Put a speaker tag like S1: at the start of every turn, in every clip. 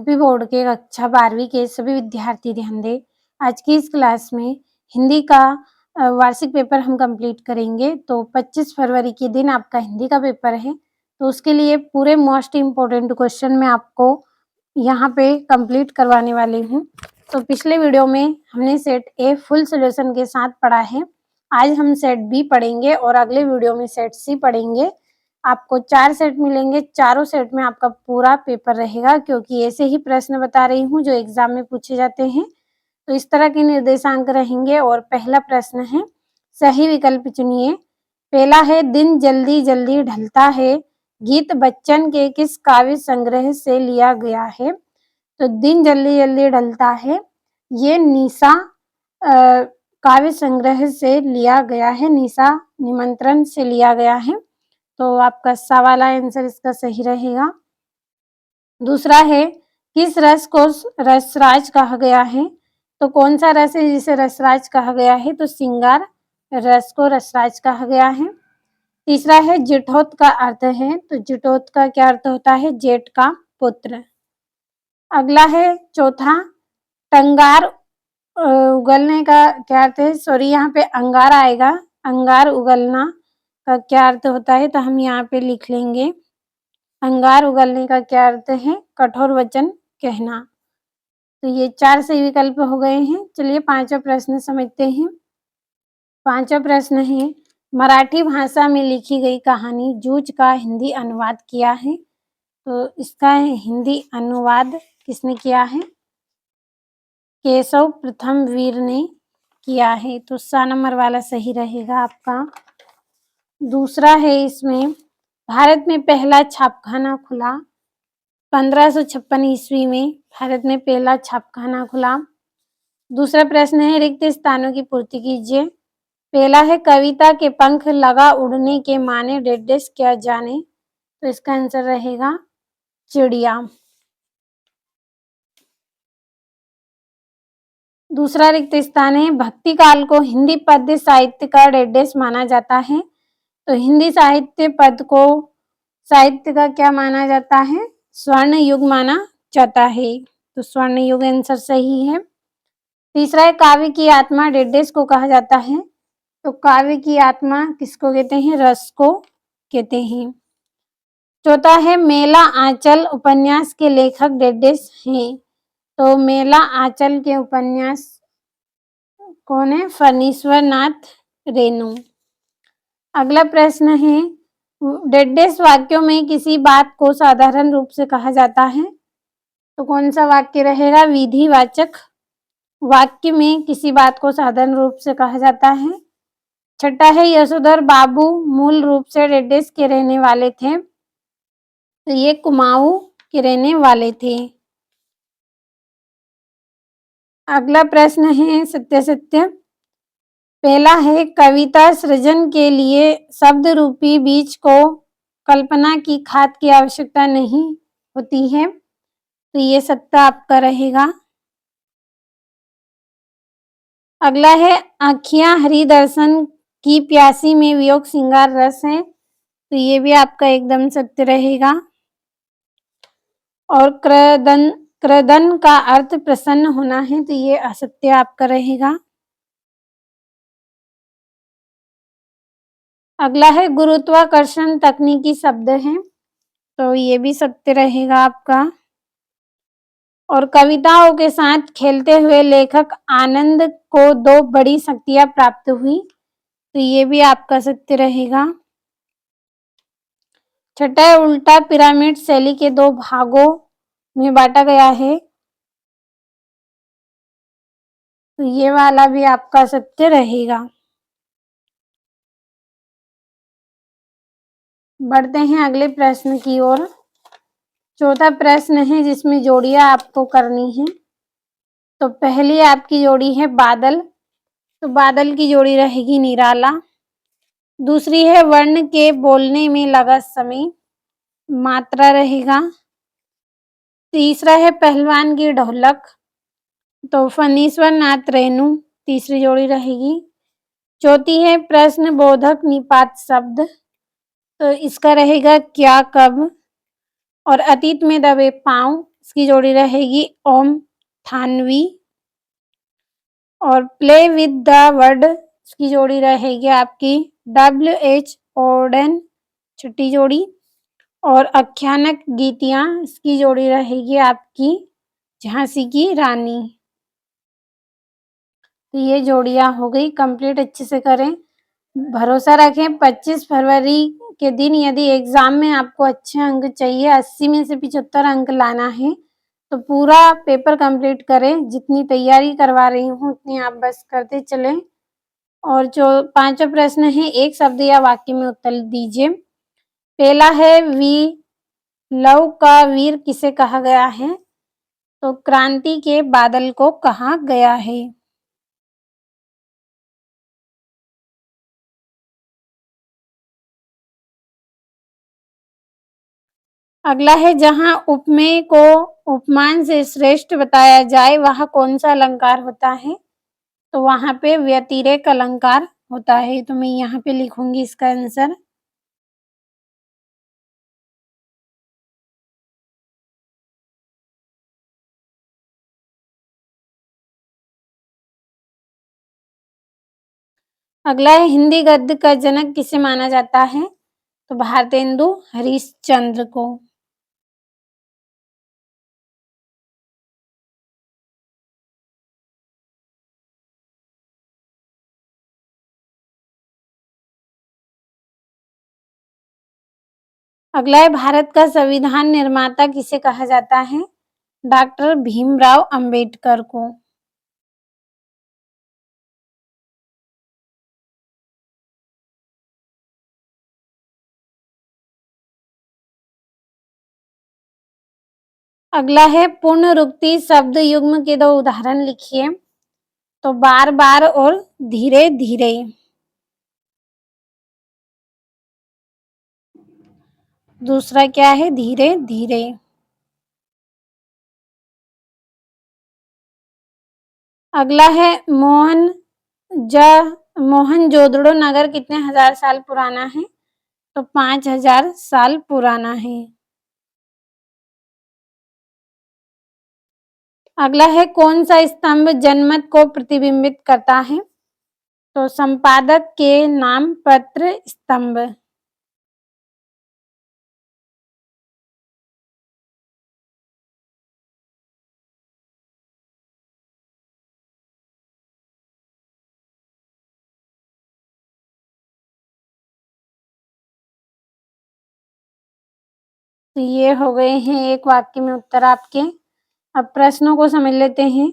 S1: UP board के कक्षा 12वीं के सभी विद्यार्थी ध्यान दें। आज की इस क्लास में हिंदी का वार्षिक पेपर हम कंप्लीट करेंगे। तो 25 फरवरी के दिन आपका हिंदी का पेपर है, तो उसके लिए पूरे मोस्ट इम्पोर्टेंट क्वेश्चन मैं आपको यहाँ पे कंप्लीट करवाने वाली हूँ। तो पिछले वीडियो में हमने सेट ए फुल सॉल्यूशन के साथ पढ़ा है। आज हम सेट बी पढ़ेंगे और अगले वीडियो में सेट सी पढ़ेंगे। आपको 4 सेट मिलेंगे, चारों सेट में आपका पूरा पेपर रहेगा, क्योंकि ऐसे ही प्रश्न बता रही हूँ जो एग्जाम में पूछे जाते हैं। तो इस तरह के निर्देशांक रहेंगे। और पहला प्रश्न है, सही विकल्प चुनिए। पहला है, दिन जल्दी जल्दी ढलता है, गीत बच्चन के किस काव्य संग्रह से लिया गया है? तो दिन जल्दी जल्दी ढलता है, ये निशा काव्य संग्रह से लिया गया है, निशा निमंत्रण से लिया गया है। तो आपका सा वाला आंसर इसका सही रहेगा। दूसरा है, किस रस को रसराज कहा गया है? तो कौन सा रस है जिसे रसराज कहा गया है? तो श्रृंगार रस को रसराज कहा गया है। तीसरा है, जिठोत का अर्थ है, तो जिठोत का क्या अर्थ होता है? जेठ का पुत्र। अगला है चौथा, टंगार उगलने का क्या अर्थ है? सॉरी, यहाँ पे अंगार आएगा, अंगार उगलना का क्या अर्थ होता है? तो हम यहाँ पे लिख लेंगे, अंगार उगलने का क्या अर्थ है? कठोर वचन कहना। तो ये 4 सही विकल्प हो गए हैं। चलिए पांचवा प्रश्न समझते हैं। पांचवा प्रश्न है, मराठी भाषा में लिखी गई कहानी जूझ का हिंदी अनुवाद किया है। तो इसका हिंदी अनुवाद किसने किया है? केशव प्रथम वीर ने किया है। तो सा नंबर वाला सही रहेगा आपका। दूसरा है इसमें, भारत में पहला छापखाना खुला 1556 ईस्वी में, भारत में पहला छापखाना खुला। दूसरा प्रश्न है, रिक्त स्थानों की पूर्ति कीजिए। पहला है, कविता के पंख लगा उड़ने के माने डेडेस क्या जाने? तो इसका आंसर रहेगा चिड़िया। दूसरा रिक्त स्थान है, भक्ति काल को हिंदी पद्य साहित्य का डेडेस माना जाता है। तो हिंदी साहित्य पद को साहित्य का क्या माना जाता है? स्वर्ण युग माना जाता है। तो स्वर्ण युग आंसर सही है। तीसरा है, काव्य की आत्मा डेडेस को कहा जाता है। तो काव्य की आत्मा किसको कहते हैं? रस को कहते हैं। चौथा है, मेला आंचल उपन्यास के लेखक डेडेस हैं। तो मेला आंचल के उपन्यास कौन है? फणीश्वर नाथ रेणु। अगला प्रश्न है, डेडेस वाक्यों में किसी बात को साधारण रूप से कहा जाता है। तो कौन सा वाक्य रहेगा? विधिवाचक वाक्य में किसी बात को साधारण रूप से कहा जाता है। छठा है, यशोधर बाबू मूल रूप से डेडेस के रहने वाले थे। तो ये कुमाऊं के रहने वाले थे। अगला प्रश्न है, सत्य। पहला है, कविता सृजन के लिए शब्द रूपी बीज को कल्पना की खाद की आवश्यकता नहीं होती है। तो ये सत्य आपका रहेगा। अगला है, आँखियां हरि दर्शन की प्यासी में वियोग श्रृंगार रस है। तो ये भी आपका एकदम सत्य रहेगा। और क्रदन का अर्थ प्रसन्न होना है। तो ये असत्य आपका रहेगा। अगला है, गुरुत्वाकर्षण तकनीकी शब्द है। तो ये भी सत्य रहेगा आपका। और कविताओं के साथ खेलते हुए लेखक आनंद को 2 बड़ी शक्तियां प्राप्त हुई। तो ये भी आपका सत्य रहेगा। छठा है, उल्टा पिरामिड शैली के 2 भागों में बांटा गया है। तो ये वाला भी आपका सत्य रहेगा। बढ़ते हैं अगले प्रश्न की ओर। चौथा प्रश्न है जिसमें जोड़ियां आपको करनी है। तो पहली आपकी जोड़ी है बादल। तो बादल की जोड़ी रहेगी निराला। दूसरी है, वर्ण के बोलने में लगा समय, मात्रा रहेगा। तीसरा है, पहलवान की ढोलक। तो फणीश्वर नाथ रेणु तीसरी जोड़ी रहेगी। चौथी है, प्रश्न बोधक निपात शब्द। तो इसका रहेगा क्या कब। और अतीत में दबे पांव इसकी जोड़ी रहेगी ओम थानवी। और प्ले विद द वर्ड इसकी जोड़ी रहेगी आपकी WH ओडेन, छठी जोड़ी। और आख्यानक गीतियां इसकी जोड़ी रहेगी आपकी झांसी की रानी। तो ये जोड़ियां हो गई कंप्लीट, अच्छे से करें। भरोसा रखें 25 फरवरी के दिन यदि एग्जाम में आपको अच्छे अंक चाहिए, 80 में से 75 अंक लाना है, तो पूरा पेपर कंप्लीट करें। जितनी तैयारी करवा रही हूँ उतनी आप बस करते चलें। और जो 5 प्रश्न है, एक शब्द या वाक्य में उत्तर दीजिए। पहला है लव का वीर किसे कहा गया है? तो क्रांति के बादल को कहा गया है। अगला है जहां उपमेय को उपमान से श्रेष्ठ बताया जाए वह कौन सा अलंकार होता है? तो वहां पे व्यतिरेक अलंकार होता है। तो मैं यहाँ पे लिखूंगी इसका आंसर। अगला है हिंदी गद्य का जनक किसे माना जाता है? तो भारतेंदु हरिश्चंद्र को। अगला है भारत का संविधान निर्माता किसे कहा जाता है? डॉक्टर भीमराव अंबेडकर को। अगला है पुनरुक्ति शब्द युग्म के 2 उदाहरण लिखिए। तो बार बार और धीरे धीरे। दूसरा क्या है? धीरे धीरे। अगला है मोहनजोदड़ो नगर कितने हजार साल पुराना है? तो 5000 साल पुराना है। अगला है कौन सा स्तंभ जनमत को प्रतिबिंबित करता है? तो संपादक के नाम पत्र स्तंभ। तो ये हो गए हैं एक वाक्य में उत्तर आपके। अब प्रश्नों को समझ लेते हैं।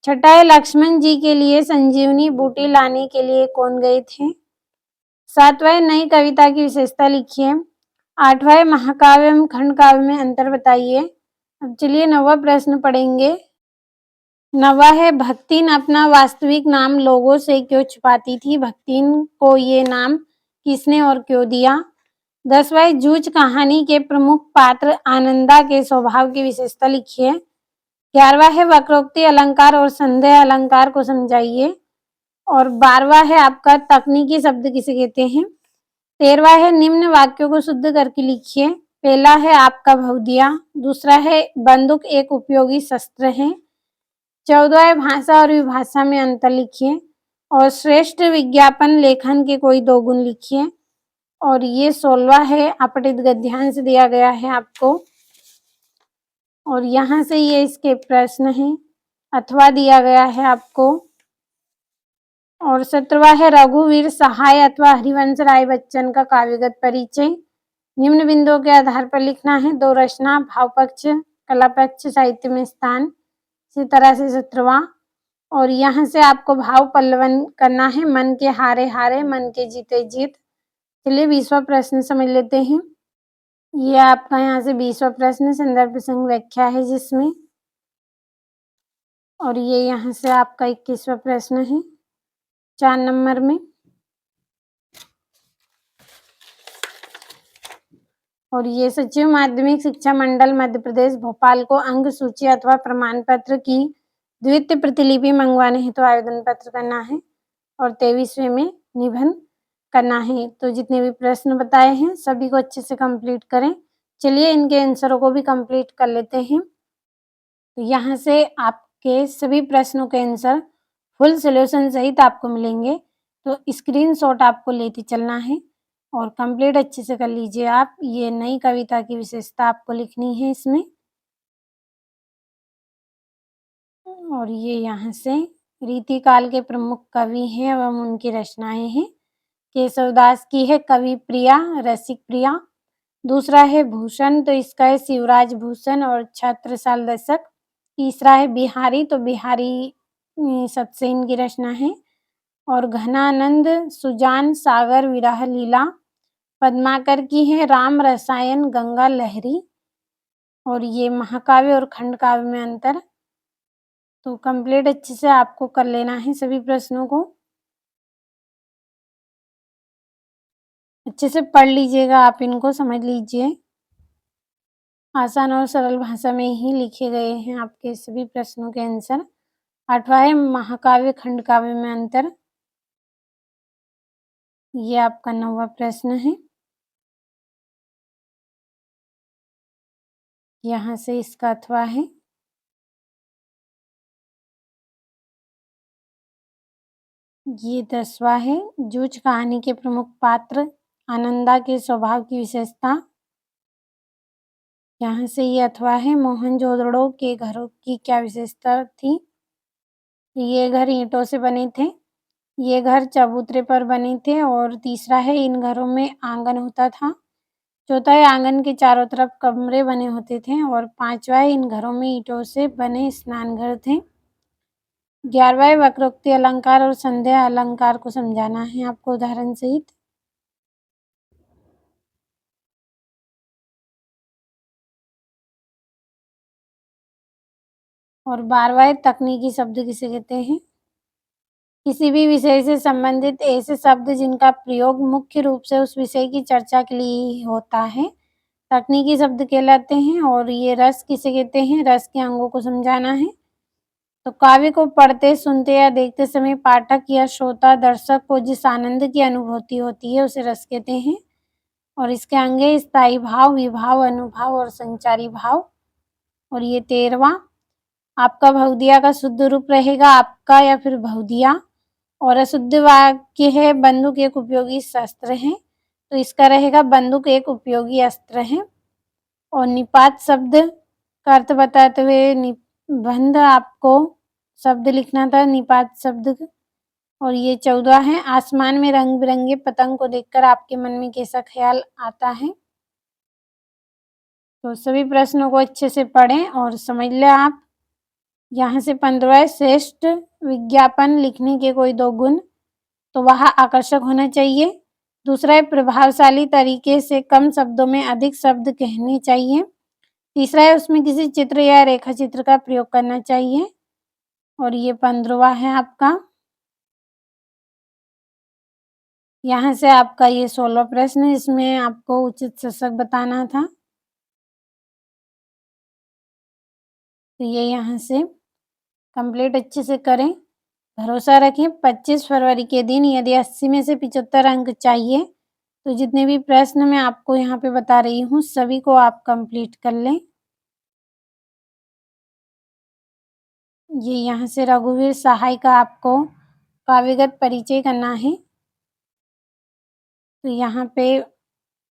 S1: छठा है लक्ष्मण जी के लिए संजीवनी बूटी लाने के लिए कौन गए थे? सातवां नई कविता की विशेषता लिखिए। आठवां महाकाव्य एवं खंड काव्य में अंतर बताइए। अब चलिए 9वां प्रश्न पढ़ेंगे। 9वां है भक्तिन अपना वास्तविक नाम लोगों से क्यों छुपाती थी? भक्तिन को ये नाम किसने और क्यों दिया? 10वां जूझ कहानी के प्रमुख पात्र आनंदा के स्वभाव की विशेषता लिखिए। 11वां है वक्रोक्ति अलंकार और संदेह अलंकार को समझाइए। और 12वां है आपका तकनीकी शब्द किसे कहते हैं? 13वां है निम्न वाक्यों को शुद्ध करके लिखिए। पहला है आपका भौदिया। दूसरा है बंदूक एक उपयोगी शस्त्र है। 14वां है भाषा और विभाषा में अंतर लिखिए। और श्रेष्ठ विज्ञापन लेखन के कोई 2 गुण लिखिए। और ये 16वां है अपठित गद्यांश दिया गया है आपको। और यहाँ से ये इसके प्रश्न हैं अथवा दिया गया है आपको। और 17वां है रघुवीर सहाय अथवा हरिवंश राय बच्चन का काव्यगत परिचय। निम्न बिंदुओं के आधार पर लिखना है। 2 रचना, भाव पक्ष, कला पक्ष, साहित्य में स्थान। इसी तरह से 17वां। और यहाँ से आपको भाव पल्लवन करना है। मन के हारे हारे, मन के जीते जीत। चलिए 20वां प्रश्न समझ लेते हैं। ये आपका यहाँ से 20वां प्रश्न संदर्भ प्रसंग व्याख्या है जिसमें। और ये यहाँ से आपका 21वां प्रश्न है 4 नंबर में। और ये सचिव माध्यमिक शिक्षा मंडल मध्य प्रदेश भोपाल को अंक सूची अथवा प्रमाण पत्र की द्वितीय प्रतिलिपि मंगवाने हेतु तो आवेदन पत्र करना है। और 23वें में निबंध करना है। तो जितने भी प्रश्न बताए हैं सभी को अच्छे से कंप्लीट करें। चलिए इनके आंसरों को भी कंप्लीट कर लेते हैं। तो यहाँ से आपके सभी प्रश्नों के आंसर फुल सॉल्यूशन सहित आपको मिलेंगे। तो स्क्रीनशॉट आपको लेते चलना है और कंप्लीट अच्छे से कर लीजिए आप। ये नई कविता की विशेषता आपको लिखनी है इसमें। और ये यहाँ से रीतिकाल के प्रमुख कवि हैं एवं उनकी रचनाएं हैं। केशवदास की है कवि प्रिया, रसिक प्रिया। दूसरा है भूषण, तो इसका है शिवराज भूषण और छत्रसाल दशक। तीसरा है बिहारी, तो बिहारी सतसेन की रचना है। और घनानंद सुजान सागर विरह लीला। पद्माकर की है राम रसायन गंगा लहरी। और ये महाकाव्य और खंड काव्य में अंतर। तो कंप्लीट अच्छे से आपको कर लेना है सभी प्रश्नों को। अच्छे से पढ़ लीजिएगा, आप इनको समझ लीजिए। आसान और सरल भाषा में ही लिखे गए हैं आपके सभी प्रश्नों के आंसर। 8वां है महाकाव्य खंड काव्य में अंतर। ये आपका 9वां प्रश्न है। यहाँ से इसका अथवा है। ये 10वां है जूझ कहानी के प्रमुख पात्र। आनंदा के स्वभाव की विशेषता। यहाँ से ये अथवा है मोहनजोदड़ो के घरों की क्या विशेषता थी। ये घर ईंटों से बने थे। ये घर चबूतरे पर बने थे। और तीसरा है इन घरों में आंगन होता था। चौथा है आंगन के चारों तरफ कमरे बने होते थे। और 5वां है इन घरों में ईंटों से बने स्नान घर थे। 11वां है वक्रोक्ति अलंकार और संध्या अलंकार को समझाना है आपको उदाहरण सहित। और 12वां है तकनीकी शब्द किसे कहते हैं। किसी भी विषय से संबंधित ऐसे शब्द जिनका प्रयोग मुख्य रूप से उस विषय की चर्चा के लिए ही होता है, तकनीकी शब्द कहलाते हैं। और ये रस किसे कहते हैं, रस के अंगों को समझाना है। तो काव्य को पढ़ते, सुनते या देखते समय पाठक या श्रोता, दर्शक को जिस आनंद की अनुभूति होती है उसे रस कहते हैं। और इसके अंग है स्थायी भाव, विभाव, अनुभाव और संचारी भाव। और ये 13वां आपका भवदिया का शुद्ध रूप रहेगा आपका या फिर भवदिया। और अशुद्ध वाक्य है बंदूक एक उपयोगी शस्त्र है, तो इसका रहेगा बंदूक एक उपयोगी अस्त्र है। और निपात शब्द का अर्थ बताते हुए निबंध आपको शब्द लिखना था निपात शब्द। और ये 14 है आसमान में रंग बिरंगे पतंग को देखकर आपके मन में कैसा ख्याल आता है। तो सभी प्रश्नों को अच्छे से पढ़ें और समझ लें आप। यहाँ से 15 श्रेष्ठ विज्ञापन लिखने के कोई 2 गुण। तो वह आकर्षक होना चाहिए। दूसरा है प्रभावशाली तरीके से कम शब्दों में अधिक शब्द कहने चाहिए। तीसरा है उसमें किसी चित्र या रेखा चित्र का प्रयोग करना चाहिए। और ये 15वां है आपका। यहाँ से आपका ये 16 प्रश्न, इसमें आपको उचित शीर्षक बताना था। तो ये यहाँ से कंप्लीट अच्छे से करें। भरोसा रखें 25 फरवरी के दिन यदि 80 में से 75 अंक चाहिए तो जितने भी प्रश्न मैं आपको यहाँ पे बता रही हूँ सभी को आप कंप्लीट कर लें। ये यहाँ से रघुवीर सहाय का आपको काव्यगत परिचय करना है। तो यहाँ पे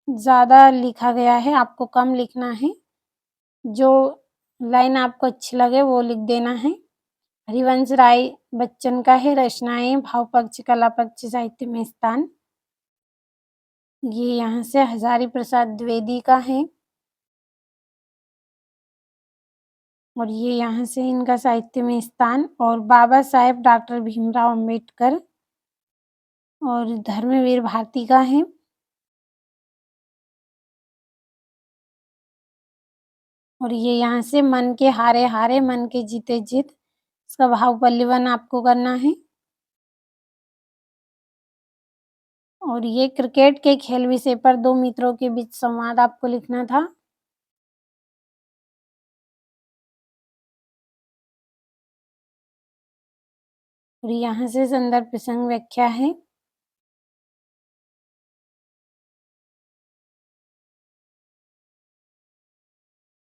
S1: ज़्यादा लिखा गया है, आपको कम लिखना है। जो लाइन आपको अच्छी लगे वो लिख देना है। हरिवंश राय बच्चन का है रचनाएं भाव पक्ष कला पक्ष साहित्य में स्थान। ये यहाँ से हजारी प्रसाद द्विवेदी का है। और ये यहाँ से इनका साहित्य में स्थान। और बाबा साहेब डॉक्टर भीमराव अंबेडकर और धर्मवीर भारती का है। और ये यहाँ से मन के हारे हारे मन के जीते जीत, इसका भाव पल्लवन आपको करना है। और ये क्रिकेट के खेल विषय पर 2 मित्रों के बीच संवाद आपको लिखना था। और यहाँ से संदर्भ प्रसंग व्याख्या है।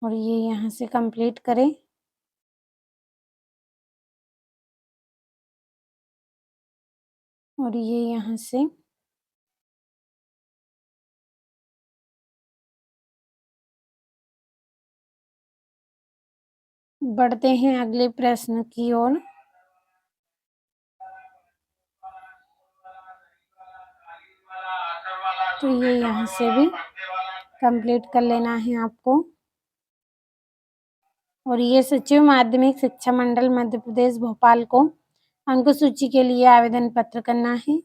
S1: और ये यहाँ से कंप्लीट करें। और ये यहाँ से बढ़ते हैं अगले प्रश्न की ओर। तो ये यहाँ से भी कंप्लीट कर लेना है आपको। और ये सचिव माध्यमिक शिक्षा मंडल मध्य प्रदेश भोपाल को अंक सूची के लिए आवेदन पत्र करना है।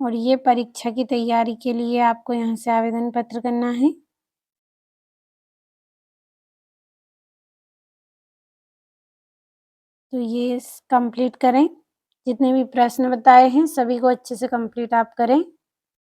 S1: और ये परीक्षा की तैयारी के लिए आपको यहाँ से आवेदन पत्र करना है। तो ये कंप्लीट करें। जितने भी प्रश्न बताए हैं सभी को अच्छे से कंप्लीट आप करें।